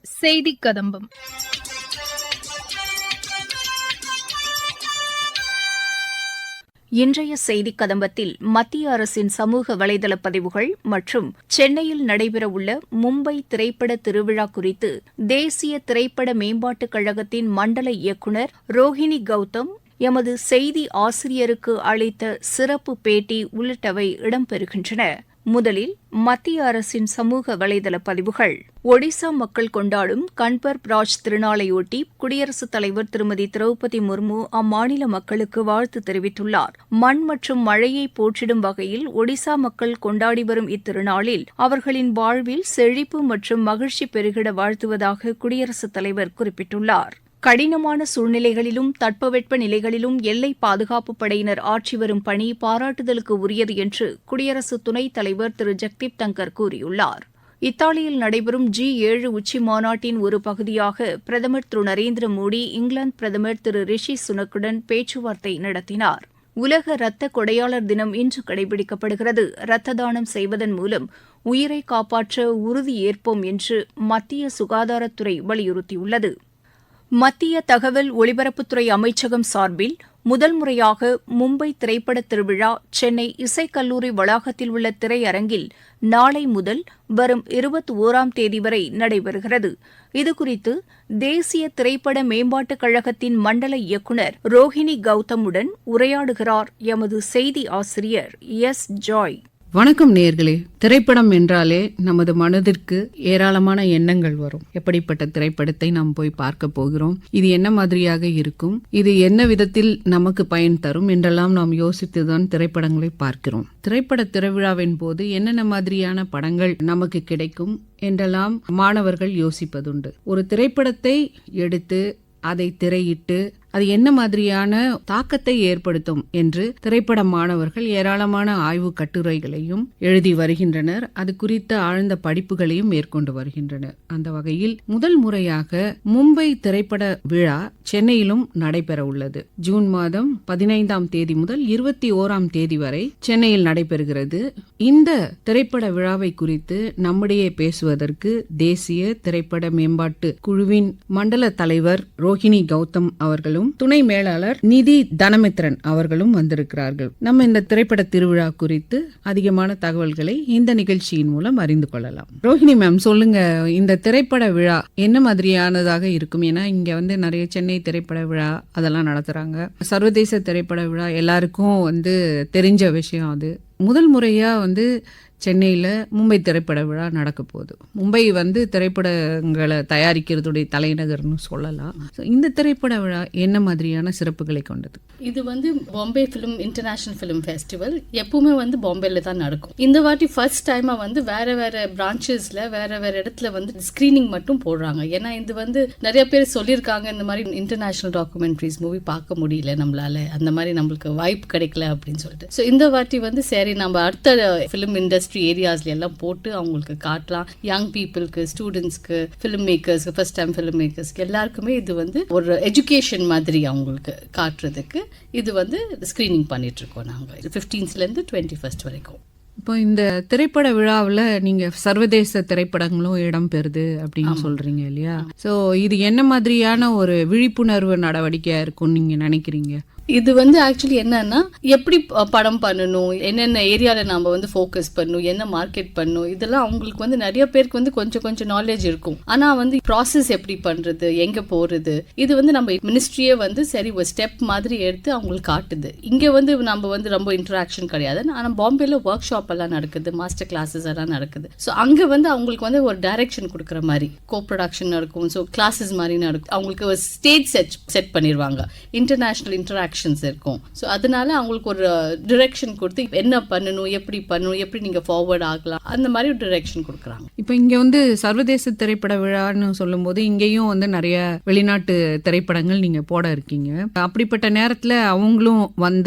செய்தி கதம்பம். இன்றைய செய்திக் கதம்பத்தில் மத்திய அரசின் சமூக வலைதள பதிவுகள் மற்றும் சென்னையில் நடைபெறவுள்ள மும்பை திரைப்பட திருவிழா குறித்து தேசிய திரைப்பட மேம்பாட்டுக் கழகத்தின் மண்டல இயக்குநர் ரோஹிணி கௌதம் எமது செய்தி ஆசிரியருக்கு அளித்த சிறப்பு பேட்டி உள்ளிட்டவை இடம்பெறுகின்றன. முதலில் மத்திய அரசின் சமூக வலைதள பதிவுகள். ஒடிசா மக்கள் கொண்டாடும் கண்பர்ப் ராஜ் திருநாளையொட்டி குடியரசுத் தலைவர் திருமதி திரௌபதி முர்மு அம்மாநில மக்களுக்கு வாழ்த்து தெரிவித்துள்ளார். மண் மற்றும் மழையை போற்றிடும் வகையில் ஒடிசா மக்கள் கொண்டாடி வரும் இத்திருநாளில் அவர்களின் வாழ்வில் செழிப்பு மற்றும் மகிழ்ச்சி பெருகிட வாழ்த்துவதாக குடியரசுத் தலைவர் குறிப்பிட்டுள்ளார். கடினமான சூழ்நிலைகளிலும் தட்பவெட்ப நிலைகளிலும் எல்லை பாதுகாப்புப் படையினர் ஆற்றி வரும் பணி பாராட்டுதலுக்கு உரியது என்று குடியரசு துணைத் தலைவர் திரு ஜெக்தீப் தங்கர் கூறியுள்ளார். இத்தாலியில் நடைபெறும் G7 உச்சி மாநாட்டின் ஒரு பகுதியாக பிரதமர் திரு நரேந்திர மோடி இங்கிலாந்து பிரதமர் திரு ரிஷி சுனக்குடன் பேச்சுவார்த்தை நடத்தினார். உலக இரத்த கொடையாளர் தினம் இன்று கடைபிடிக்கப்படுகிறது. இரத்த தானம் செய்வதன் மூலம் உயிரை காப்பாற்ற உறுதியேற்போம் என்று மத்திய சுகாதாரத்துறை வலியுறுத்தியுள்ளது. மத்திய தகவல் ஒலிபரப்புத்துறை அமைச்சகம் சார்பில் முதல் முறையாக மும்பை திரைப்பட திருவிழா சென்னை இசைக்கல்லூரி வளாகத்தில் உள்ள திரையரங்கில் நாளை முதல் வரும் 21ஆம் தேதி வரை நடைபெறுகிறது. இதுகுறித்து தேசிய திரைப்பட மேம்பாட்டுக் கழகத்தின் மண்டல இயக்குநர் ரோஹிணி கௌதமுடன் உரையாடுகிறார் எமது செய்தி ஆசிரியர் எஸ். ஜாய். வணக்கம் நேயர்களே. திரைப்படம் என்றாலே நமது மனதிற்கு ஏராளமான எண்ணங்கள் வரும். எப்படிப்பட்ட திரைப்படத்தை நாம் போய் பார்க்க போகிறோம், இது என்ன மாதிரியாக இருக்கும், இது என்ன விதத்தில் நமக்கு பயன் தரும் என்றெல்லாம் நாம் யோசித்துதான் திரைப்படங்களை பார்க்கிறோம். திரைப்பட திருவிழாவின் போது என்னென்ன மாதிரியான படங்கள் நமக்கு கிடைக்கும் என்றெல்லாம் மாணவர்கள் யோசிப்பதுண்டு. ஒரு திரைப்படத்தை எடுத்து அதை திரையிட்டு அது என்ன மாதிரியான தாக்கத்தை ஏற்படுத்தும் என்று திரைப்பட மாணவர்கள் ஏராளமான ஆய்வு கட்டுரைகளையும் எழுதி வருகின்றனர். அது குறித்த ஆழ்ந்த படிப்புகளையும் மேற்கொண்டு வருகின்றனர். அந்த வகையில் முதல் முறையாக மும்பை திரைப்பட விழா சென்னையிலும் நடைபெற உள்ளது. ஜூன் மாதம் 15ஆம் தேதி முதல் 21ஆம் தேதி வரை சென்னையில் நடைபெறுகிறது. இந்த திரைப்பட விழாவை குறித்து நம்மிடையே பேசுவதற்கு தேசிய திரைப்பட மேம்பாட்டு குழுவின் மண்டல தலைவர் ரோஹிணி கௌதம் அவர்களும் துணை மேலாளர் நிதி தனமித்ரன் அவர்களும் வந்திருக்கிறார்கள். நம்ம இந்த திரைப்பட திருவிழா குறித்து அதிகமான தகவல்களை இந்த நிகழ்ச்சியின் மூலம் அறிந்து கொள்ளலாம். ரோஹிணி மேம், சொல்லுங்க, இந்த திரைப்பட விழா என்ன மாதிரியானதாக இருக்கும்? ஏன்னா இங்க நிறைய சென்னை திரைப்பட விழா அதெல்லாம் நடத்துறாங்க. சர்வதேச திரைப்பட விழா எல்லாருக்கும் தெரிஞ்ச விஷயம். அது முதல் முறையா சென்னையில் மும்பை திரைப்பட விழா நடக்க போகுது. மும்பை திரைப்படங்களை தயாரிக்கிறதுடைய தலைநகர்னு சொல்லலாம். இந்த திரைப்பட விழா என்ன மாதிரியான சிறப்புகளை கொண்டது? இது Bombay film international film festival எப்பவுமே பாம்பேல தான் நடக்கும். இந்த வாட்டி ஃபர்ஸ்ட் டைமா வேற வேற பிரான்ச்சஸ்ல வேற வேற இடத்துல ஸ்கிரீனிங் மட்டும் போடுறாங்க. ஏன்னா இது நிறைய பேர் சொல்லியிருக்காங்க, இந்த மாதிரி இன்டர்நேஷனல் டாக்குமெண்ட்ரிஸ் மூவி பார்க்க முடியல நம்மளால, அந்த மாதிரி நம்மளுக்கு வாய்ப்பு கிடைக்கல அப்படின்னு சொல்லிட்டு. ஸோ இந்த வாட்டி சரி நம்ம அடுத்த ஃபிலிம் இண்டஸ்ட்ரி ஏரியாஸ்ல எல்லாம் போட்டு அவங்களுக்கு காட்டலாம். யங் பீப்புளுக்கு, ஸ்டூடெண்ட்ஸ்க்கு, ஃபிலிம் மேக்கர்ஸ்க்கு, ஃபர்ஸ்ட் டைம் ஃபிலிம் மேக்கர்ஸ்க்கு எல்லாருக்குமே இது ஒரு எஜுகேஷன் மாதிரி அவங்களுக்கு காட்டுறதுக்கு இது ஸ்கிரீனிங் பண்ணிட்டு இருக்கோம் நாங்க 15th 21st வரைக்கும். இப்போ இந்த திரைப்பட விழாவில் நீங்க சர்வதேச திரைப்படங்களும் இடம் பெறுது அப்படின்னு சொல்றீங்க இல்லையா? சோ இது என்ன மாதிரியான ஒரு விழிப்புணர்வு நடவடிக்கையா இருக்கும்னு நீங்க நினைக்கிறீங்க? இது ஆக்சுவலி என்னன்னா, எப்படி படம் பண்ணணும், என்னென்ன ஏரியால நாம ஃபோக்கஸ் பண்ணணும், என்ன மார்க்கெட் பண்ணணும், இதெல்லாம் அவங்களுக்கு நிறைய பேருக்கு கொஞ்சம் கொஞ்சம் நாலேஜ் இருக்கும். ஆனா ப்ராசஸ் எப்படி பண்றது, எங்க போறது, இது நம்ம மினிஸ்ட்ரியே சரி ஒரு ஸ்டெப் மாதிரி எடுத்து அவங்களுக்கு காட்டுது. இங்க நம்ம ரொம்ப இன்டராக்ஷன் கிடையாது. ஆனா பாம்பேல ஒர்க் ஷாப் எல்லாம் நடக்குது, மாஸ்டர் கிளாஸஸ் எல்லாம் நடக்குது. ஸோ அங்க அவங்களுக்கு ஒரு டைரக்ஷன் கொடுக்குற மாதிரி கோ ப்ரொடக்ஷன் நடக்கும். ஸோ கிளாஸஸ் மாதிரி நடக்கும். அவங்களுக்கு ஒரு ஸ்டேஜ் செட் பண்ணிடுவாங்க. இன்டர்நேஷனல் இன்டராக்ஷன் இருக்கும். சோ அதனால அவங்களுக்கு ஒரு டைரக்ஷன் கொடுத்து என்ன பண்ணணும், எப்படி நீங்க ஃபார்வர்ட் ஆகலாம், அந்த மாதிரி ஒரு டைரக்ஷன் கொடுக்குறாங்க. இப்போ இங்க சர்வதேச திரைப்பட விழான்னு சொல்லும் போது இங்கேயும் நிறைய வெளிநாட்டு திரைப்படங்கள் நீங்க போட இருக்கீங்க. அப்படிப்பட்ட நேரத்துல அவங்களும்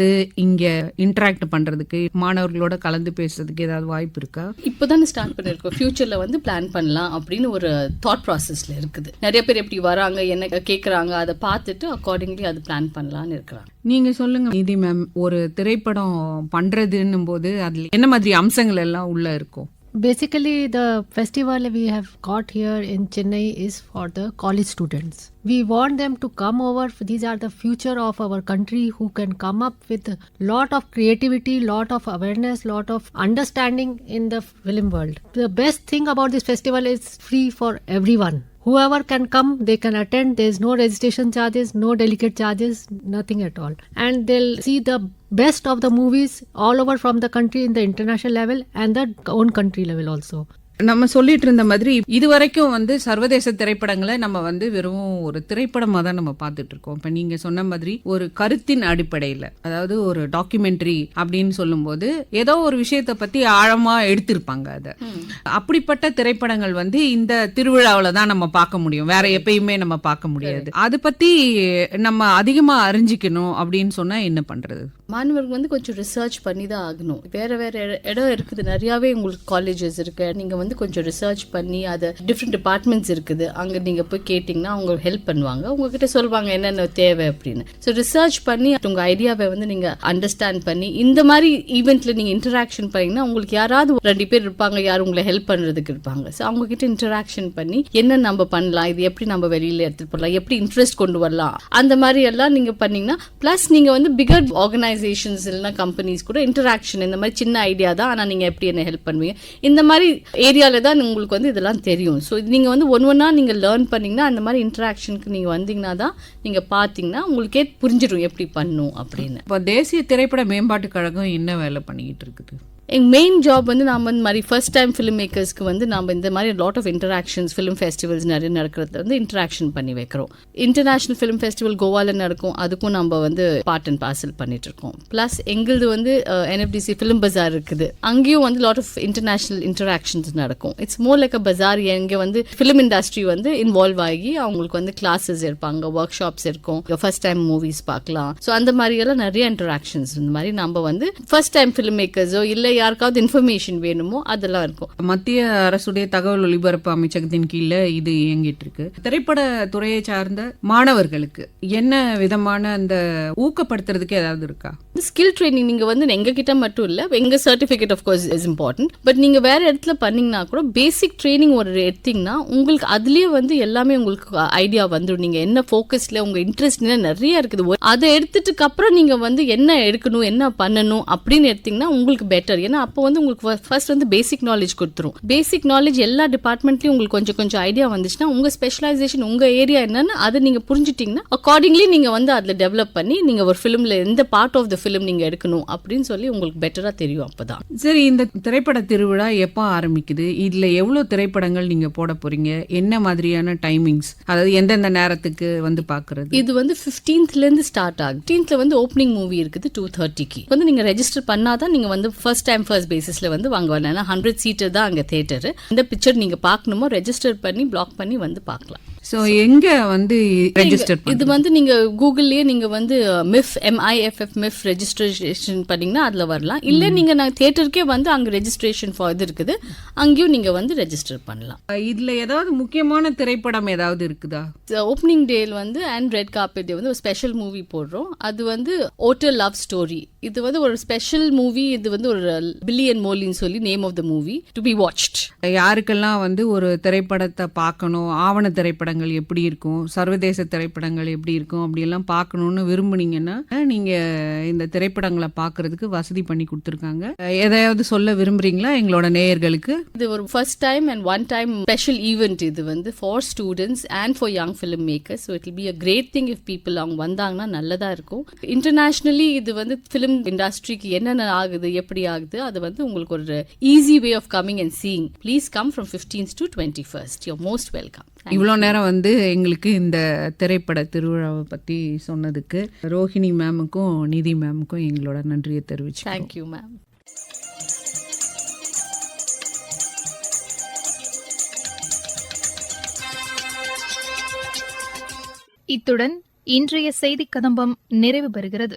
இங்க இன்டராக்ட் பண்றதுக்கு, மாணவர்களோட கலந்து பேசுறதுக்கு ஏதாவது வாய்ப்பு இருக்கா? இப்போதான் ஸ்டார்ட் பண்ணிருக்கோம். ஃபியூச்சர்ல பிளான் பண்ணலாம் அப்படின்னு ஒரு தாட் ப்ராசஸ்ல இருக்குது. நிறைய பேர் எப்படி வராங்க, என்ன கேட்கறாங்க, அதை பார்த்துட்டு அக்கார்டிங்லி அது பிளான் பண்ணலாம்னு இருக்கிறாங்க. நீங்க சொல்லுங்க நிதி மேம், ஒரு திரைப்படம் பண்றதுன்னும் போது அதுல என்ன மாதிரி அம்சங்கள் எல்லாம் உள்ள இருக்கும்? Basically, the festival we have got here in Chennai is for the college students. We want them to come over. These are the future of our country who can come up with a lot of creativity, lot of awareness, lot of understanding in the film world. The best thing about this festival is free for everyone. Whoever can come, they can attend. There's no registration charges, no delegate charges, nothing at all. And they'll see the best of the movies all over from the country in the international level and the own country level also. நம்ம சொல்லிட்டு இருந்த மாதிரி இதுவரைக்கும் வந்து சர்வதேச திரைப்படங்களை நம்ம வந்து வெறும் ஒரு திரைப்படமா தான் நம்ம பார்த்துட்டு இருக்கோம். இப்ப நீங்க சொன்ன மாதிரி ஒரு கருத்தின் அடிப்படையில, அதாவது ஒரு டாக்குமெண்ட்ரி அப்படின்னு சொல்லும்போது ஏதோ ஒரு விஷயத்தை பத்தி ஆழமா எடுத்திருப்பாங்க. அத அப்படிப்பட்ட திரைப்படங்கள் வந்து இந்த திருவிழாவில தான் நம்ம பார்க்க முடியும், வேற எப்பயுமே நம்ம பார்க்க முடியாது. அதை பத்தி நம்ம அதிகமா அறிஞ்சிக்கணும் அப்படின்னு சொன்னா என்ன பண்றது? மாணவர்கள் வந்து கொஞ்சம் ரிசர்ச் பண்ணி தான் ஆகணும். வேற வேற இடம் இருக்குது, நிறையாவே உங்களுக்கு காலேஜஸ் இருக்கு. நீங்க வந்து கொஞ்சம் ரிசர்ச் பண்ணி அதை டிஃப்ரெண்ட் டிபார்ட்மெண்ட்ஸ் இருக்குது, அங்கே நீங்கள் போய் கேட்டிங்கன்னா அவங்க ஹெல்ப் பண்ணுவாங்க, உங்ககிட்ட சொல்லுவாங்க என்னென்ன தேவை அப்படின்னு. ஸோ ரிசர்ச் பண்ணி உங்கள் ஐடியாவை வந்து நீங்கள் அண்டர்ஸ்டாண்ட் பண்ணி இந்த மாதிரி ஈவெண்ட்டில் நீங்கள் இன்டராக்ஷன் பண்ணிங்கன்னா உங்களுக்கு யாராவது 2 பேர் இருப்பாங்க, யார் உங்களை ஹெல்ப் பண்ணுறதுக்கு இருப்பாங்க. ஸோ அவங்ககிட்ட இன்டராக்ஷன் பண்ணி என்ன நம்ம பண்ணலாம், இது எப்படி நம்ம வெளியில் எடுத்துகிட்டு போகலாம், எப்படி இன்ட்ரெஸ்ட் கொண்டு வரலாம், அந்த மாதிரி எல்லாம் நீங்கள் பண்ணிங்கன்னா ப்ளஸ் நீங்கள் வந்து பிகர் ஆர்கனைசேஷன்ஸ் இல்லைனா கம்பெனிஸ் கூட இன்டராக்ஷன், இந்த மாதிரி சின்ன ஐடியா தான், ஆனால் நீங்கள் எப்படி என்ன ஹெல்ப் பண்ணுவீங்க, இந்த மாதிரி ஏரியாவில் தான் உங்களுக்கு வந்து இதெல்லாம் தெரியும். ஸோ நீங்கள் வந்து ஒன்றா நீங்கள் லேர்ன் பண்ணிங்கன்னா அந்த மாதிரி இன்ட்ராக்ஷனுக்கு நீங்கள் வந்தீங்கன்னா தான் நீங்கள் பார்த்தீங்கன்னா உங்களுக்கே புரிஞ்சிடும் எப்படி பண்ணும் அப்படின்னு. இப்போ தேசிய திரைப்பட மேம்பாட்டு கழகம் என்ன வேலை பண்ணிக்கிட்டு இருக்குது? எங்கள் மெயின் ஜாப் வந்து நாம் இந்த மாதிரி ஃபர்ஸ்ட் டைம் ஃபிலிம் மேக்கர்ஸ்க்கு வந்து நம்ம இந்த மாதிரி lot of interactions, film festivals நிறைய நடக்கிறத வந்து இன்டராக்ஷன் பண்ணி வைக்கிறோம். இன்டர்நேஷ்னல் ஃபிலிம் ஃபெஸ்டிவல் கோவாவில் நடக்கும், அதுக்கும் நம்ம வந்து பார்ட் அண்ட் பார்சல் பண்ணிட்டு இருக்கோம். ப்ளஸ் எங்களது வந்து NFDC ஃபிலிம் பஜார் இருக்குது, அங்கேயும் வந்து லாட் ஆஃப் இன்டர்நேஷ்னல் இன்டராக்ஷன்ஸ் நடக்கும். இட்ஸ் மோர் லைக் அ பஜார். எங்கே வந்து ஃபிலிம் இண்டஸ்ட்ரி வந்து இன்வால்வ் ஆகி அவங்களுக்கு வந்து கிளாஸஸ் இருப்பாங்க, ஒர்க் ஷாப்ஸ் இருக்கும், ஃபர்ஸ்ட் டைம் மூவிஸ் பார்க்கலாம். ஸோ அந்த மாதிரி எல்லாம் நிறைய இன்டராக்ஷன்ஸ் இந்த மாதிரி நம்ம வந்து ஃபர்ஸ்ட் டைம் ஃபிலிம் மேக்கர்ஸோ இல்லை யாருக்காவது இன்ஃபர்மேஷன் வேணுமோ அதெல்லாம் இருக்கும். மத்திய அரசுடைய தகவல் ஒலிபரப்பு அமைச்சகத்தின் கீழே இது இயங்கிட்டு இருக்கு. திரைப்பட துறையை சார்ந்த மாணவர்களுக்கு என்ன விதமான அந்த ஊக்கப்படுத்துறதுக்கு ஏதாவது இருக்கா? ஸ்கில் ட்ரைனிங் நீங்க வந்து எங்க கிட்ட மட்டும் இல்ல, எங்க certificate of course is important. But நீங்க வேற இடத்துல பண்ணீங்கன்னா கூட பேசிக் ட்ரைனிங் ஒரு எடுத்தீங்கன்னா உங்களுக்கு அதுலயே வந்து எல்லாமே உங்களுக்கு ஐடியா வந்துடும். நீங்க என்ன ஃபோக்கஸ்ல உங்க இன்ட்ரெஸ்ட் நிறைய இருக்குது, அதை எடுத்துட்டு அப்புறம் நீங்க வந்து என்ன எடுக்கணும் என்ன பண்ணணும் அப்படின்னு எடுத்தீங்கன்னா உங்களுக்கு பெட்டர். ஏன்னா அப்போ வந்து உங்களுக்கு ஃபர்ஸ்ட் வந்து பேசிக் நாலேஜ் கொடுத்துரும். பேசிக் நாலேஜ் எல்லா டிபார்ட்மெண்ட்லயும் உங்களுக்கு கொஞ்சம் கொஞ்சம் ஐடியா வந்துச்சுன்னா உங்க ஸ்பெஷலைசேஷன் உங்க ஏரியா என்னன்னு அதை நீங்க புரிஞ்சுட்டீங்கன்னா அக்கார்டிங்லி நீங்க வந்து அதுல டெவலப் பண்ணி நீங்க ஒரு ஃபிலிம்ல எந்த பார்ட் ஆஃப் த ஃபிலிம் நீங்க எடுக்கணும் அப்படின்னு சொல்லி உங்களுக்கு பெட்டரா தெரியும். அப்பதான் சரி, இந்த திரைப்பட திருவிழா எப்போ ஆரம்பிக்குது? இதுல எவ்வளவு திரைப்படங்கள் நீங்க போட போறீங்க? என்ன மாதிரியான டைமிங்ஸ், அதாவது எந்தெந்த நேரத்துக்கு வந்து பாக்குறது? இது வந்து 15th இருந்து ஸ்டார்ட் ஆகும். 15th வந்து ஓப்பனிங் மூவி இருக்குது 2:30க்கு. வந்து நீங்க ரெஜிஸ்டர் பண்ணாதான் நீங்க வந்து ஃபர்ஸ்ட் டைம் ஃபர்ஸ்ட் பேசிஸ்ல வந்து வாங்க வரலாம். ஏன்னா 100 சீட்டர் தான் அங்க தியேட்டர். இந்த பிக்சர் நீங்க பார்க்கணுமோ ரெஜிஸ்டர் பண்ணி பிளாக் பண்ணி வந்து பார்க்கலாம். சோ எங்க வந்து ரெஜிஸ்டர்? இது வந்து நீங்க கூகுள்லயே நீங்க வந்து MIFF ரெஜிஸ்ட்ரேஷன் பண்ணீங்கன்னா அதுல வரலாம். இல்ல நீங்க நான் தியேட்டருக்கே வந்து அங்க ரெஜிஸ்ட்ரேஷன் ஃபார் இது இருக்குது, அங்கேயும் நீங்க வந்து ரெஜிஸ்டர் பண்ணலாம். இதுல ஏதாவது முக்கியமான திரைப்படம் ஏதாவது இருக்குதா? ஓப்பனிங் டேல வந்து அண்ட் ரெட் கார்பெட் வந்து ஒரு ஸ்பெஷல் மூவி போடுறோம். அது வந்து ஓட்டல் லவ் ஸ்டோரி. இது வந்து ஒரு ஸ்பெஷல் மூவி. இது வந்து ஒரு பில்லியன் மோலின்னு சொல்லி name of the movie to be watched. யாருக்கெல்லாம் வந்து ஒரு திரைப்படத்தை பார்க்கணும், ஆவண திரைப்படங்கள் எப்படி இருக்கும், சர்வதேச திரைப்படங்கள் எப்படி இருக்கும், அப்படியெல்லாம் பார்க்கணும்னு விரும்புனீங்கன்னா நீங்க இந்த திரைப்படங்களை பார்க்கறதுக்கு வசதி பண்ணி கொடுத்துருக்காங்க. எதையாவது சொல்ல விரும்புறீங்களா எங்களோட நேயர்களுக்கு? இது ஒரு first time and one time special event. இது வந்து for students and for young film makers. So it will be a great thing if people அவங்க வந்தாங்கன்னா நல்லதா இருக்கும். இன்டர்நேஷனலி இது வந்து ஃபிலிம் இண்டஸ்ட்ரிக்கு என்னென்ன ஆகுது எப்படி ஆகுது அது வந்து உங்களுக்கு ஒரு easy way of coming and seeing. Please come from 15th to 21st. You are most welcome. இவ்வளோ நேரம் வந்து எங்களுக்கு இந்த திரைப்பட திருவிழாவை பற்றி சொன்னதுக்கு ரோஹிணி மேமுக்கும் நிதி மேமுக்கும் எங்களோட நன்றியை தெரிவிச்சு. Thank you ma'am. இத்துடன் இன்றைய செய்திக் கதம்பம் நிறைவு பெறுகிறது.